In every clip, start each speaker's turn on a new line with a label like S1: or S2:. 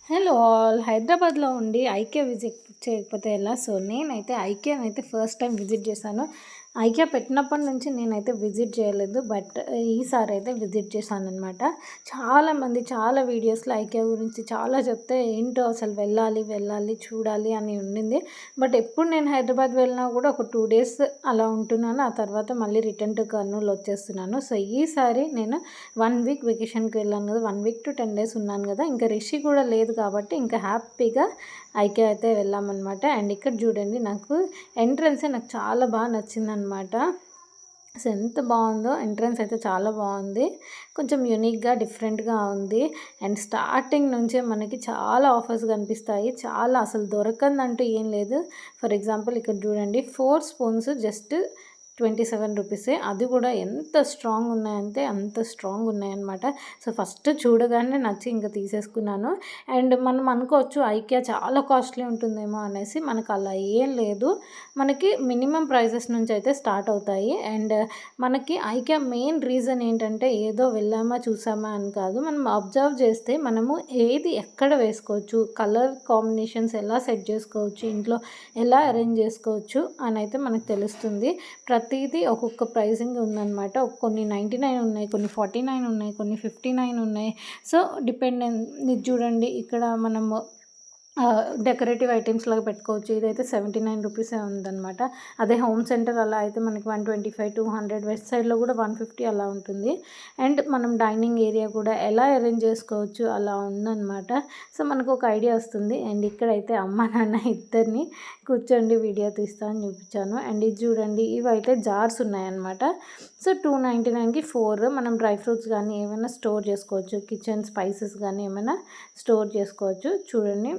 S1: Hello all. హైదరాబాద్లో ఉండి IKEA visit చేయకపోతే ఎలా? సో నేనైతే ఐకియానైతే ఫస్ట్ టైం విజిట్ చేశాను. ఐకియా పెట్టినప్పటి నుంచి నేనైతే విజిట్ చేయలేదు, బట్ ఈసారి అయితే విజిట్ చేశానమాట. చాలామంది చాలా వీడియోస్లో ఐకియా గురించి చాలా చెప్తే ఏంటో అసలు వెళ్ళాలి చూడాలి అని ఉండింది. బట్ ఎప్పుడు నేను హైదరాబాద్ వెళ్ళినా కూడా ఒక 2 డేస్ అలా ఉంటున్నాను. ఆ తర్వాత మళ్ళీ రిటర్న్ టు కర్నూలు వచ్చేస్తున్నాను. సో ఈసారి నేను 1 వీక్ వెకేషన్కి వెళ్ళాను కదా, 1 వీక్ టు 10 డేస్ ఉన్నాను కదా, ఇంకా రిషి కూడా లేదు కాబట్టి ఇంకా హ్యాపీగా ఐకియా అయితే వెళ్ళామన్నమాట. అండ్ ఇక్కడ చూడండి, నాకు ఎంట్రన్సే నాకు చాలా బాగా నచ్చిందనమాట. అసలు ఎంత బాగుందో, ఎంట్రన్స్ అయితే చాలా బాగుంది, కొంచెం యూనిక్గా డిఫరెంట్గా ఉంది. అండ్ స్టార్టింగ్ నుంచే మనకి చాలా ఆఫర్స్ కనిపిస్తాయి, చాలా అసలు దొరకందంటూ ఏం లేదు. ఫర్ ఎగ్జాంపుల్ ఇక్కడ చూడండి, 4 స్పూన్స్ జస్ట్ 27 రూపీసే. అది కూడా ఎంత స్ట్రాంగ్ ఉన్నాయంటే అంత స్ట్రాంగ్ ఉన్నాయన్నమాట. సో ఫస్ట్ చూడగానే నచ్చి ఇంకా తీసేసుకున్నాను. అండ్ మనం అనుకోవచ్చు ఐకియా చాలా కాస్ట్లీ ఉంటుందేమో అనేసి, మనకు అలా ఏం లేదు. మనకి మినిమం ప్రైజెస్ నుంచి అయితే స్టార్ట్ అవుతాయి. అండ్ మనకి ఐకియా మెయిన్ రీజన్ ఏంటంటే ఏదో వెళ్ళామా చూసామా అని కాదు, మనం అబ్జర్వ్ చేస్తే మనము ఏది ఎక్కడ వేసుకోవచ్చు, కలర్ కాంబినేషన్స్ ఎలా సెట్ చేసుకోవచ్చు, ఇంట్లో ఎలా అరేంజ్ చేసుకోవచ్చు అని అయితే మనకు తెలుస్తుంది. ప్రతిదీ ఒక్కొక్క ప్రైజింగ్ ఉందన్నమాట. కొన్ని 99 ఉన్నాయి, కొన్ని 49 ఉన్నాయి, కొన్ని 59 ఉన్నాయి. సో ఇది చూడండి, ఇక్కడ మనము డెకరేటివ్ ఐటమ్స్ లాగా పెట్టుకోవచ్చు. ఇదైతే 79 రూపీసే ఉందన్నమాట. అదే హోమ్ సెంటర్ అలా అయితే మనకి 125, 200, వెస్ట్ సైడ్లో కూడా 150 అలా ఉంటుంది. అండ్ మనం డైనింగ్ ఏరియా కూడా ఎలా అరేంజ్ చేసుకోవచ్చు అలా ఉందన్నమాట. సో మనకు ఒక ఐడియా వస్తుంది. అండ్ ఇక్కడైతే అమ్మ నాన్న ఇద్దరిని కూర్చోండి వీడియో తీస్తా అని చూపించాను. అండ్ ఇది చూడండి, ఇవైతే జార్స్ ఉన్నాయన్నమాట. సో 299కి 4. మనం డ్రై ఫ్రూట్స్ కానీ ఏమైనా స్టోర్ చేసుకోవచ్చు, కిచెన్ స్పైసెస్ కానీ ఏమైనా స్టోర్ చేసుకోవచ్చు. చూడండి,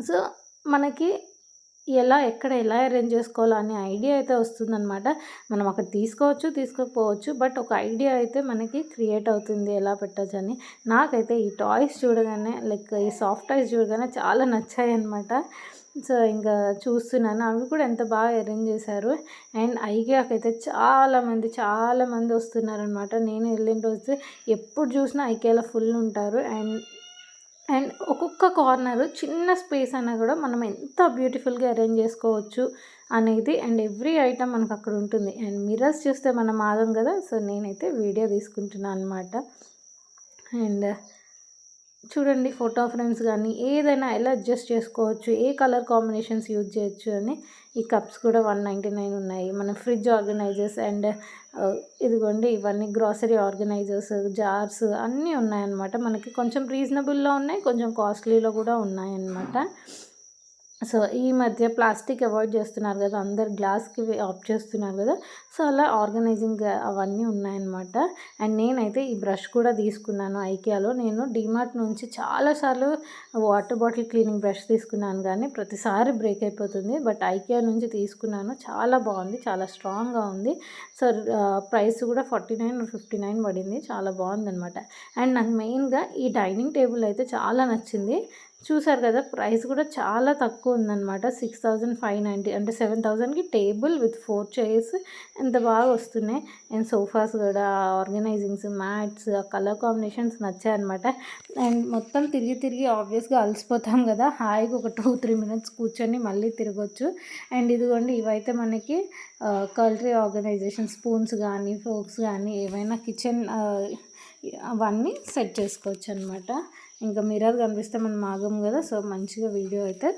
S1: సో మనకి ఎక్కడ ఎలా అరేంజ్ చేసుకోవాలో అనే ఐడియా అయితే వస్తుందన్నమాట. మనం అక్కడ తీసుకోవచ్చు, తీసుకోకపోవచ్చు, బట్ ఒక ఐడియా అయితే మనకి క్రియేట్ అవుతుంది ఎలా పెట్టచ్చు అని. నాకైతే ఈ టాయ్స్ చూడగానే, లైక్ ఈ సాఫ్ట్ టాయ్స్ చూడగానే చాలా నచ్చాయి అనమాట. సో ఇంకా చూస్తున్నాను, అవి కూడా ఎంత బాగా అరేంజ్ చేశారు. అండ్ ఐకియాకి అయితే చాలామంది వస్తున్నారనమాట. నేను వెళ్ళిన రోజు ఎప్పుడు చూసినా ఐకియాలో ఫుల్ ఉంటారు. అండ్ ఒక్కొక్క కార్నరు చిన్న స్పేస్ అయినా కూడా మనం ఎంత బ్యూటిఫుల్గా అరేంజ్ చేసుకోవచ్చు అనేది. అండ్ ఎవ్రీ ఐటమ్ మనకు అక్కడ ఉంటుంది. అండ్ మిర్రర్స్ చూస్తే మనం ఆగం కదా. సో నేనైతే వీడియో తీసుకుంటున్నాను అనమాట. అండ్ చూడండి, ఫోటో ఫ్రేమ్స్ కానీ ఏదైనా ఎలా అడ్జస్ట్ చేసుకోవచ్చు, ఏ కలర్ కాంబినేషన్స్ యూజ్ చేయొచ్చు అని. ఈ కప్స్ కూడా 199 ఉన్నాయి. మన ఫ్రిడ్జ్ ఆర్గనైజర్స్ అండ్ ఇదిగోండి, ఇవన్నీ గ్రాసరీ ఆర్గనైజర్స్, జార్స్ అన్నీ ఉన్నాయన్నమాట. మనకి కొంచెం రీజనబుల్లో ఉన్నాయి, కొంచెం కాస్ట్లీలో కూడా ఉన్నాయన్నమాట. సో ఈ మధ్య ప్లాస్టిక్ అవాయిడ్ చేస్తున్నారు కదా, అందరు గ్లాస్కి ఆప్ చేస్తున్నారు కదా. సో అలా ఆర్గనైజింగ్ అవన్నీ ఉన్నాయన్నమాట. అండ్ నేనైతే ఈ బ్రష్ కూడా తీసుకున్నాను ఐకియాలో. నేను డిమార్ట్ నుంచి చాలాసార్లు వాటర్ బాటిల్ క్లీనింగ్ బ్రష్ తీసుకున్నాను, కానీ ప్రతిసారి బ్రేక్ అయిపోతుంది. బట్ ఐకియా నుంచి తీసుకున్నాను, చాలా బాగుంది, చాలా స్ట్రాంగ్గా ఉంది. సో ప్రైస్ కూడా 49 or 59 పడింది, చాలా బాగుందన్నమాట. అండ్ నాకు మెయిన్గా ఈ డైనింగ్ టేబుల్ అయితే చాలా నచ్చింది. చూసారు కదా, ప్రైస్ కూడా చాలా తక్కువ ఉందన్నమాట. 6590, అంటే 7000కి టేబుల్ విత్ 4 చైర్స్ ఎంత బాగా వస్తున్నాయి. అండ్ సోఫాస్ కూడా, ఆర్గనైజింగ్స్, మ్యాట్స్, కలర్ కాంబినేషన్స్ నచ్చాయన్నమాట. అండ్ మొత్తం తిరిగి ఆబ్వియస్గా అలసిపోతాం కదా, హాయిగా ఒక 2-3 మినిట్స్ కూర్చొని మళ్ళీ తిరగొచ్చు. అండ్ ఇదిగోండి, ఇవైతే మనకి కల్టరీ ఆర్గనైజేషన్, స్పూన్స్ కానీ ఫోక్స్ కానీ ఏవైనా కిచెన్ అవన్నీ సెట్ చేసుకోవచ్చు అనమాట. ఇంకా మిర్రర్ కనిపిస్తే మనం ఆగం కదా. సో మంచిగా వీడియో అయితే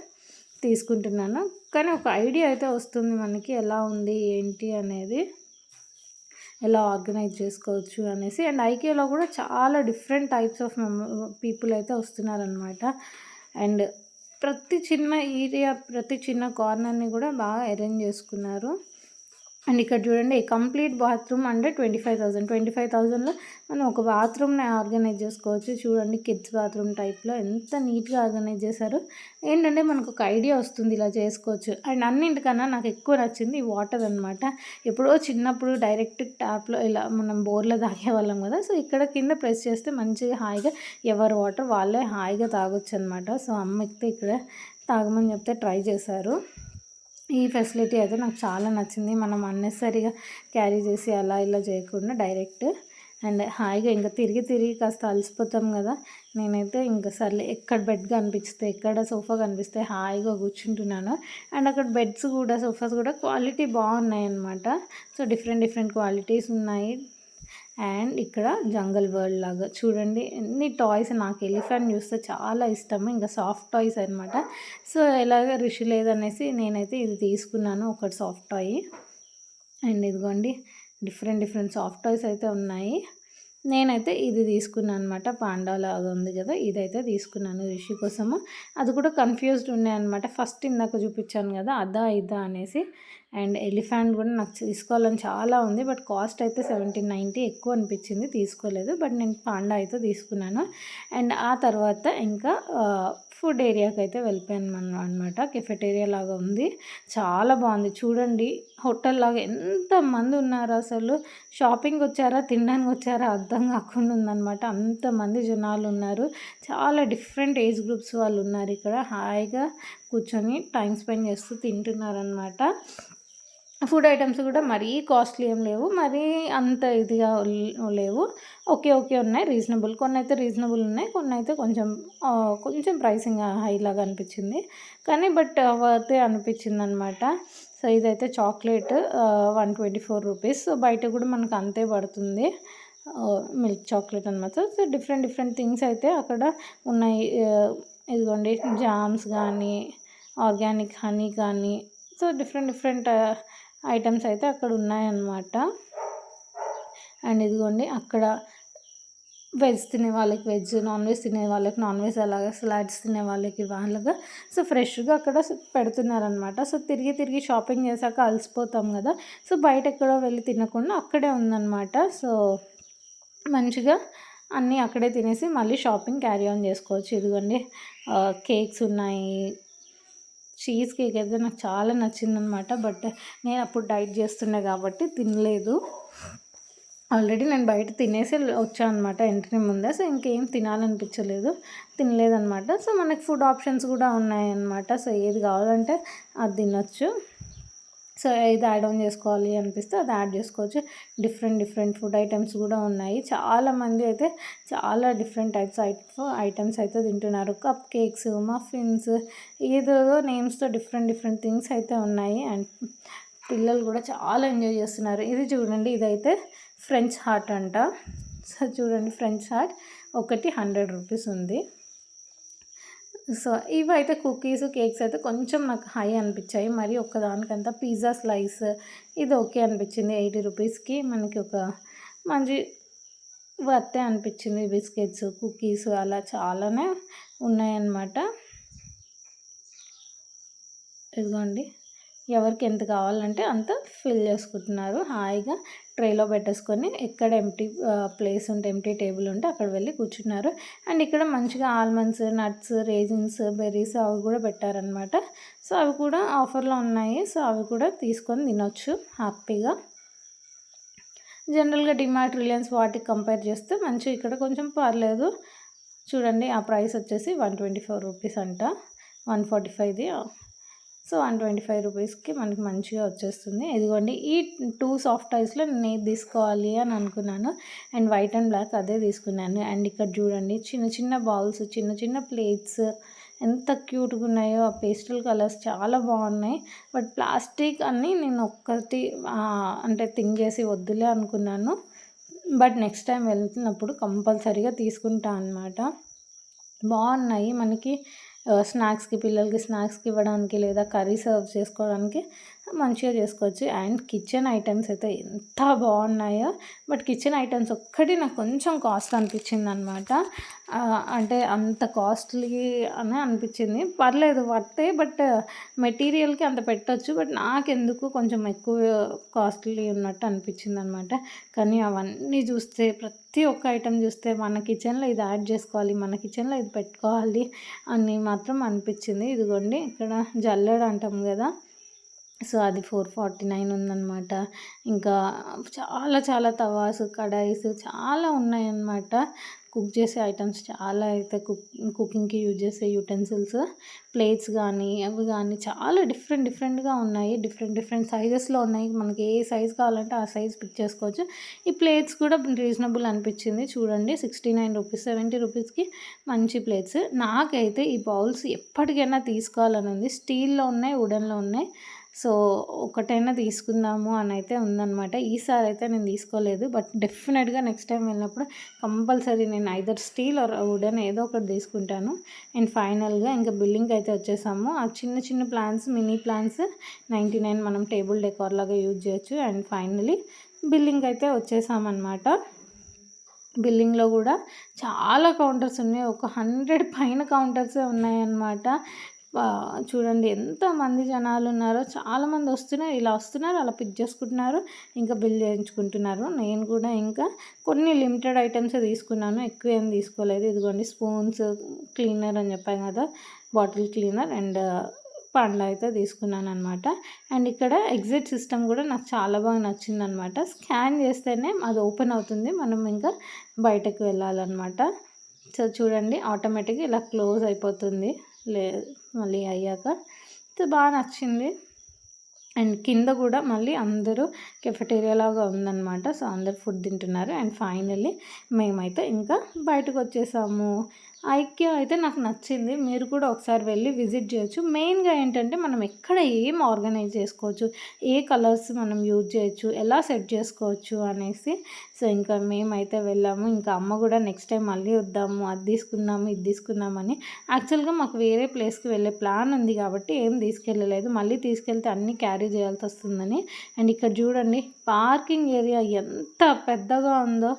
S1: తీసుకుంటున్నాను, కానీ ఒక ఐడియా అయితే వస్తుంది మనకి ఎలా ఉంది ఏంటి అనేది, ఎలా ఆర్గనైజ్ చేసుకోవచ్చు అనేసి. అండ్ ఐకియాలో కూడా చాలా డిఫరెంట్ టైప్స్ ఆఫ్ పీపుల్ అయితే వస్తున్నారనమాట. అండ్ ప్రతి చిన్న ఏరియా, ప్రతి చిన్న కార్నర్ని కూడా బాగా అరేంజ్ చేసుకున్నారు. అండ్ ఇక్కడ చూడండి, కంప్లీట్ బాత్రూమ్ అంటే 25,000లో మనం ఒక బాత్రూమ్ని ఆర్గనైజ్ చేసుకోవచ్చు. చూడండి, కిడ్స్ బాత్రూమ్ టైప్లో ఎంత నీట్గా ఆర్గనైజ్ చేశారు. ఏంటంటే మనకు ఒక ఐడియా వస్తుంది ఇలా చేసుకోవచ్చు. అండ్ అన్నింటికన్నా నాకు ఎక్కువ నచ్చింది ఈ వాటర్ అనమాట. ఎప్పుడో చిన్నప్పుడు డైరెక్ట్ ట్యాప్లో ఇలా మనం బోర్లో తాగేవాళ్ళం కదా. సో ఇక్కడ కింద ప్రెస్ చేస్తే మంచిగా హాయిగా ఎవరి వాటర్ వాళ్ళే హాయిగా తాగొచ్చు అనమాట. సో అమ్మకి ఇక్కడ తాగమని చెప్తే ట్రై చేశారు. ఈ ఫెసిలిటీ అయితే నాకు చాలా నచ్చింది. మనం అన్నెసరీగా క్యారీ చేసి అలా ఇలా చేయకుండా డైరెక్ట్. అండ్ హాయిగా ఇంకా తిరిగి కాస్త అలసిపోతాం కదా, నేనైతే ఇంకా సర్లే ఎక్కడ బెడ్ కనిపిస్తే ఎక్కడ సోఫా కనిపిస్తే హాయిగా కూర్చుంటున్నాను. అండ్ అక్కడ బెడ్స్ కూడా సోఫాస్ కూడా క్వాలిటీ బాగున్నాయన్నమాట. సో డిఫరెంట్ డిఫరెంట్ క్వాలిటీస్ ఉన్నాయి. అండ్ ఇక్కడ జంగల్ వరల్డ్ లాగా చూడండి ఎన్ని టాయ్స్. నాకు ఎలిఫెంట్ చూస్తే చాలా ఇష్టము, ఇంకా సాఫ్ట్ టాయ్స్ అనమాట. సో ఎలాగ రిషి లేదనేసి నేనైతే ఇది తీసుకున్నాను, ఒకటి సాఫ్ట్ టాయ్. అండ్ ఇదిగోండి డిఫరెంట్ డిఫరెంట్ సాఫ్ట్ టాయ్స్ అయితే ఉన్నాయి. నేనైతే ఇది తీసుకున్నాను అనమాట. పాండా లాగా ఉంది కదా, ఇదైతే తీసుకున్నాను రిషి కోసము. అది కూడా కన్ఫ్యూజ్డ్ ఉన్నాయి అనమాట. ఫస్ట్ ఇందాక చూపించాను కదా అదా ఇదా అనేసి. అండ్ ఎలిఫెంట్ కూడా నాకు తీసుకోవాలని చాలా ఉంది, బట్ కాస్ట్ అయితే 1790 ఎక్కువ అనిపించింది, తీసుకోలేదు. బట్ నేను పాండా అయితే తీసుకున్నాను. అండ్ ఆ తర్వాత ఇంకా ఫుడ్ ఏరియాకి అయితే వెళ్ళిపోయాను అనమాట. కెఫెటేరియా లాగా ఉంది, చాలా బాగుంది. చూడండి హోటల్ లాగా ఎంతమంది ఉన్నారు అసలు. షాపింగ్ వచ్చారా తినడానికి వచ్చారా అర్థం కాకుండా ఉందన్నమాట. అంతమంది జనాలు ఉన్నారు. చాలా డిఫరెంట్ ఏజ్ గ్రూప్స్ వాళ్ళు ఉన్నారు ఇక్కడ. హాయిగా కూర్చొని టైం స్పెండ్ చేస్తూ తింటున్నారనమాట. ఫుడ్ ఐటమ్స్ కూడా మరీ కాస్ట్లీ ఏం లేవు, మరీ అంత ఇదిగా లేవు. ఓకే ఓకే ఉన్నాయి, రీజనబుల్. కొన్ని అయితే రీజనబుల్ ఉన్నాయి, కొన్ని అయితే కొంచెం ప్రైసింగ్ హైలాగా అనిపించింది. కానీ బట్ వర్తే అనిపించింది అనమాట. సో ఇదైతే చాక్లెట్ 124 రూపీస్. సో బయట కూడా మనకు అంతే పడుతుంది, మిల్క్ చాక్లెట్ అనమాట. సో డిఫరెంట్ డిఫరెంట్ థింగ్స్ అయితే అక్కడ ఉన్నాయి. ఇదిగోండి జామ్స్ కానీ, ఆర్గానిక్ హనీ కానీ, సో డిఫరెంట్ డిఫరెంట్ ఐటమ్స్ అయితే అక్కడ ఉన్నాయన్నమాట. అండ్ ఇదిగోండి అక్కడ వెజ్ తినే వాళ్ళకి వెజ్, నాన్ వెజ్ తినే వాళ్ళకి నాన్ వెజ్, అలాగా సలాడ్స్ తినే వాళ్ళకి వాళ్ళగా. సో ఫ్రెష్గా అక్కడ పెడుతున్నారనమాట. సో తిరిగి తిరిగి షాపింగ్ చేశాక అలసిపోతాం కదా, సో బయట ఎక్కడో వెళ్ళి తినకుండా అక్కడే ఉందన్నమాట. సో మంచిగా అన్నీ అక్కడే తినేసి మళ్ళీ షాపింగ్ క్యారీ ఆన్ చేసుకోవచ్చు. ఇదిగోండి కేక్స్ ఉన్నాయి. చీజ్ కేక్ అయితే నాకు చాలా నచ్చిందనమాట. బట్ నేను అప్పుడు డైట్ చేస్తుండే కాబట్టి తినలేదు. ఆల్రెడీ నేను బయట తినేసి వచ్చాను అనమాట ఎంట్రీ ముందే. సో ఇంకేం తినాలనిపించలేదు, తినలేదనమాట. సో మనకి ఫుడ్ ఆప్షన్స్ కూడా ఉన్నాయన్నమాట. సో ఏది కావాలంటే అది తినొచ్చు. సో ఇది యాడ్ ఆన్ చేసుకోవాలి అనిపిస్తే అది యాడ్ చేసుకోవచ్చు. డిఫరెంట్ డిఫరెంట్ ఫుడ్ ఐటమ్స్ కూడా ఉన్నాయి. చాలామంది అయితే చాలా డిఫరెంట్ టైప్స్ ఐటమ్స్ అయితే తింటున్నారు. కప్ కేక్స్, మఫిన్స్, ఏదేదో నేమ్స్తో డిఫరెంట్ డిఫరెంట్ థింగ్స్ అయితే ఉన్నాయి. అండ్ పిల్లలు కూడా చాలా ఎంజాయ్ చేస్తున్నారు. ఇది చూడండి, ఇదైతే ఫ్రెంచ్ హార్ట్ అంట. సో చూడండి ఫ్రెంచ్ హార్ట్ ఒకటి 100 రూపీస్ ఉంది. సో ఇవైతే కుకీస్, కేక్స్ అయితే కొంచెం నాకు హై అనిపించాయి. మరి ఒక్కదానికంతా పిజ్జా స్లైస్ ఇది ఓకే అనిపించింది. 80 రూపీస్కి మనకి ఒక మంచి వర్తే అనిపించింది. బిస్కెట్స్, కుకీస్ అలా చాలానే ఉన్నాయన్నమాట. ఇదిగోండి ఎవరికి ఎంత కావాలంటే అంత ఫిల్ చేసుకుంటున్నారు. హాయిగా ట్రేలో పెట్టేసుకొని ఎక్కడ ఎంటీ ప్లేస్ ఉంటే, ఎంటీ టేబుల్ ఉంటే అక్కడ వెళ్ళి కూర్చున్నారు. అండ్ ఇక్కడ మంచిగా ఆల్మండ్స్, నట్స్, రేజిన్స్, బెర్రీస్ అవి కూడా పెట్టారనమాట. సో అవి కూడా ఆఫర్లో ఉన్నాయి. సో అవి కూడా తీసుకొని తినొచ్చు హ్యాపీగా. జనరల్గా డిమార్ట్, రిలయన్స్ వాటికి కంపేర్ చేస్తే మంచిగా ఇక్కడ కొంచెం పర్లేదు. చూడండి ఆ ప్రైస్ వచ్చేసి 124 రూపీస్ అంట. 145ది. సో 125 రూపీస్కి మనకి మంచిగా వచ్చేస్తుంది. ఇదిగోండి ఈ 2 సాఫ్ట్ టాయ్స్లో నేను తీసుకోవాలి అని అనుకున్నాను. అండ్ వైట్ అండ్ బ్లాక్ అదే తీసుకున్నాను. అండ్ ఇక్కడ చూడండి చిన్న చిన్న బౌల్స్, చిన్న చిన్న ప్లేట్స్ ఎంత క్యూట్గా ఉన్నాయో. ఆ పేస్టల్ కలర్స్ చాలా బాగున్నాయి. బట్ ప్లాస్టిక్ అన్నీ నేను ఒక్కటి అంటే థింక్ చేసి వద్దులే అనుకున్నాను. బట్ నెక్స్ట్ టైం వెళ్తున్నప్పుడు కంపల్సరీగా తీసుకుంటా అన్నమాట. బాగున్నాయి. మనకి స్నాక్స్కి, పిల్లలకి స్నాక్స్కి ఇవ్వడానికి లేదా కర్రీ సర్వ్ చేసుకోవడానికి మంచిగా చేసుకోవచ్చు. అండ్ కిచెన్ ఐటమ్స్ అయితే ఎంత బాగున్నాయో. బట్ కిచెన్ ఐటమ్స్ ఒక్కటి నాకు కొంచెం కాస్ట్ అనిపించింది అనమాట. అంటే అంత కాస్ట్లీ అని అనిపించింది. పర్లేదు వర్తే, బట్ మెటీరియల్కి అంత పెట్టచ్చు. బట్ నాకెందుకు కొంచెం ఎక్కువ కాస్ట్లీ ఉన్నట్టు అనిపించింది అనమాట. కానీ అవన్నీ చూస్తే ప్రతి ఒక్క ఐటెం చూస్తే మన కిచెన్లో ఇది యాడ్ చేసుకోవాలి, మన కిచెన్లో ఇది పెట్టుకోవాలి అని మాత్రం అనిపించింది. ఇదిగోండి ఇక్కడ జల్లెడ అంటాం కదా, సో అది 449 ఉందన్నమాట. ఇంకా చాలా చాలా తవాస్, కడాయిస్ చాలా ఉన్నాయన్నమాట. కుక్ చేసే ఐటమ్స్ చాలా అయితే కుకింగ్కి యూజ్ చేసే యూటెన్సిల్స్, ప్లేట్స్ కానీ అవి కానీ చాలా డిఫరెంట్గా ఉన్నాయి. డిఫరెంట్ సైజెస్లో ఉన్నాయి. మనకి ఏ సైజ్ కావాలంటే ఆ సైజ్ పిక్ చేసుకోవచ్చు. ఈ ప్లేట్స్ కూడా రీజనబుల్ అనిపించింది. చూడండి 69 రూపీస్, 70 రూపీస్కి మంచి ప్లేట్స్. నాకైతే ఈ బౌల్స్ ఎప్పటికైనా తీసుకోవాలని ఉంది. స్టీల్లో ఉన్నాయి, వుడెన్లో ఉన్నాయి. సో ఒకటైనా తీసుకుందాము అని అయితే ఉందన్నమాట. ఈసారి అయితే నేను తీసుకోలేదు, బట్ డెఫినెట్గా నెక్స్ట్ టైం వెళ్ళినప్పుడు కంపల్సరీ నేను ఐదర్ స్టీల్ ఆర్ వుడెన్ ఏదో ఒకటి తీసుకుంటాను. అండ్ ఫైనల్గా ఇంకా బిల్లింగ్కి అయితే వచ్చేసాము. ఆ చిన్న ప్లాన్స్, మినీ ప్లాన్స్ 99 మనం టేబుల్ డెకార్ లాగా యూజ్ చేయొచ్చు. అండ్ ఫైనలీ బిల్లింగ్ అయితే వచ్చేసామన్నమాట. బిల్లింగ్లో కూడా చాలా కౌంటర్స్ ఉన్నాయి. ఒక 100 పైన కౌంటర్సే ఉన్నాయన్నమాట. చూడండి ఎంతమంది జనాలు ఉన్నారో. చాలామంది వస్తున్నారు, ఇలా వస్తున్నారు, అలా పిక్ చేసుకుంటున్నారు, ఇంకా బిల్ చేయించుకుంటున్నారు. నేను కూడా ఇంకా కొన్ని లిమిటెడ్ ఐటమ్సే తీసుకున్నాను, ఎక్కువ ఏం తీసుకోలేదు. ఇదిగోండి స్పూన్స్, క్లీనర్ అని చెప్పాను కదా, బాటిల్ క్లీనర్ అండ్ పండ్లు అయితే తీసుకున్నాను అనమాట. అండ్ ఇక్కడ ఎగ్జిట్ సిస్టమ్ కూడా నాకు చాలా బాగా నచ్చిందనమాట. స్కాన్ చేస్తేనే అది ఓపెన్ అవుతుంది, మనం ఇంకా బయటకు వెళ్ళాలన్నమాట. సో చూడండి ఆటోమేటిక్గా ఇలా క్లోజ్ అయిపోతుంది మళ్ళీ అయ్యాక. సో బాగా నచ్చింది. అండ్ కింద కూడా మళ్ళీ అందరూ కెఫెటేరియా లాగా ఉందన్నమాట. సో అందరు ఫుడ్ తింటున్నారు. అండ్ ఫైనల్లీ మేమైతే ఇంకా బయటకు వచ్చేసాము. ఐకియా అయితే నాకు నచ్చింది. మీరు కూడా ఒకసారి వెళ్ళి విజిట్ చేయొచ్చు. మెయిన్గా ఏంటంటే మనం ఎక్కడ ఏం ఆర్గనైజ్ చేసుకోవచ్చు, ఏ కలర్స్ మనం యూజ్ చేయొచ్చు, ఎలా సెట్ చేసుకోవచ్చు అనేసి. సో ఇంకా మేమైతే వెళ్ళాము. ఇంకా అమ్మ కూడా నెక్స్ట్ టైం మళ్ళీ వద్దాము, అది తీసుకుందాము, ఇది తీసుకుందామని. యాక్చువల్గా మాకు వేరే ప్లేస్కి వెళ్ళే ప్లాన్ ఉంది కాబట్టి ఏం తీసుకెళ్ళలేదు. మళ్ళీ తీసుకెళ్తే అన్నీ క్యారీ చేయాల్సి వస్తుందని. అండ్ ఇక్కడ చూడండి పార్కింగ్ ఏరియా ఎంత పెద్దగా ఉందో.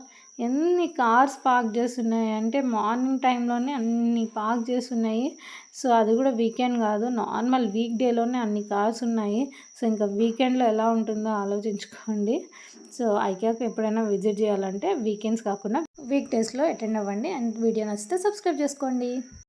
S1: ఎన్ని కార్స్ పార్క్ చేసి ఉన్నాయి అంటే మార్నింగ్ టైంలోనే అన్ని పార్క్ చేసి ఉన్నాయి. సో అది కూడా వీకెండ్ కాదు, నార్మల్ వీక్ డేలోనే అన్ని కార్స్ ఉన్నాయి. సో ఇంకా వీకెండ్లో ఎలా ఉంటుందో ఆలోచించుకోండి. సో ఐకియాకి ఎప్పుడైనా విజిట్ చేయాలంటే వీకెండ్స్ కాకుండా వీక్ డేస్లో అటెండ్ అవ్వండి. అండ్ వీడియో నచ్చితే సబ్స్క్రైబ్ చేసుకోండి.